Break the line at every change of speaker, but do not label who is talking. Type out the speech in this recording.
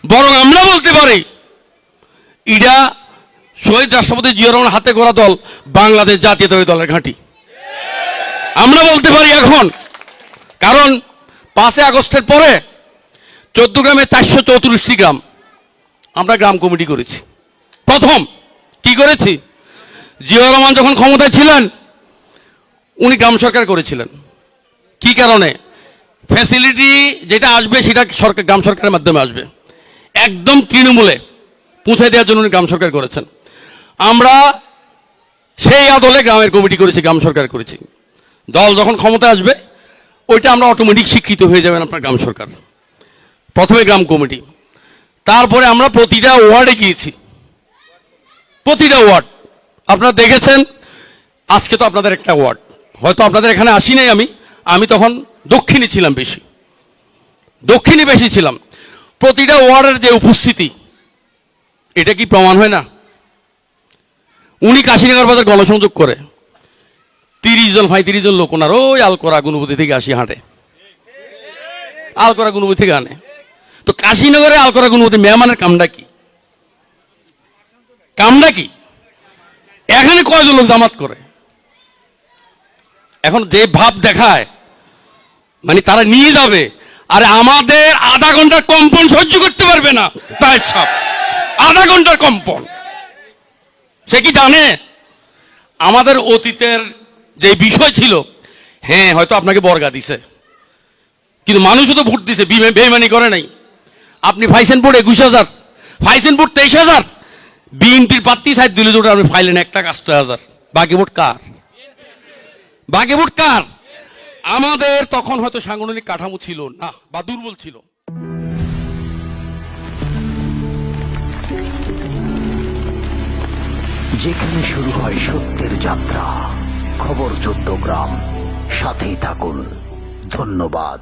বরং আমরা বলতে পারি এটা শহীদ রাষ্ট্রপতি জিয়া রহমানের হাতে গড়া দল বাংলাদেশ জাতীয়তাবাদী দলের ঘাঁটি। আমরা বলতে পারি এখন, কারণ 5 আগস্টের পরে 14 গ্রামে 434টি গ্রাম আমরা গ্রাম কমিটি করেছি। প্রথম কি করেছি, জিয়া রহমান যখন ক্ষমতায় ছিলেন উনি গ্রাম সরকার করেছিলেন। কি কারণে, ফ্যাসিলিটি যেটা আসবে সেটা সরকার গ্রাম সরকারের মাধ্যমে আসবে, একদম তৃণমূলে পৌঁছে দেওয়ার জন্য উনি গ্রাম সরকার করেছেন। আমরা সেই আদলে গ্রামের কমিটি করেছি, গ্রাম সরকার করেছি। দল যখন ক্ষমতায় আসবে ওইটা আমরা অটোমেটিক স্বীকৃত হয়ে যাবেন আপনার গ্রাম সরকার। প্রথমে গ্রাম কমিটি, তারপরে আমরা প্রতিটা ওয়ার্ডে গিয়েছি, প্রতিটা ওয়ার্ড আপনারা দেখেছেন। আজকে তো আপনাদের একটা ওয়ার্ড, হয়তো আপনাদের এখানে আসি নাই আমি তখন দক্ষিণে ছিলাম, দক্ষিণে বেশি ছিলাম। প্রতিটা ওয়ার্ডের যে উপস্থিতি, এটা কি প্রমাণ হয় না? উনি কাশীনগর বাজার গণসংযোগ করে 30 জন 35 জন লোক ওনার ওই আলকোরা গুণপতি থেকে আসি হাঁটে, আলকোরা গুণপতি থেকে আনে। তো কাশীনগরে আলকোরা গুণপতি মেহমানের কামটা কি? এখানে কয়জন লোক জামাত করে? এখন যে ভাব দেখায়, মানে তারা নিয়ে যাবে, আরে আমাদের আধা ঘন্টার কম্পন সহ্য করতে পারবে না, তাই ছাপ আধা ঘন্টার কম্পন। সে কি জানে আমাদের অতীতের যে বিষয় ছিল? হ্যাঁ, হয়তো আপনাকে বর্গা দিছে, কিন্তু মানুষও তো ভোট দিছে, বেইমানি করে নাই। আপনি ফাইছেন ভোট 21,000, ফাইছেন ভোট 23,000, বিএনপির প্রার্থী সাইড দিলে যেটা আপনি ফাইলেন 1,80,000, বাকি ভোট কার? বাকি ভোট কার? আমাদের তখন হয়তো সাংগঠনিক কাঠামো ছিল না বা দুর্বল ছিল।
যেখানে শুরু হয় সত্যের যাত্রা, খবর 14 গ্রাম, সাথেই থাকুন। ধন্যবাদ।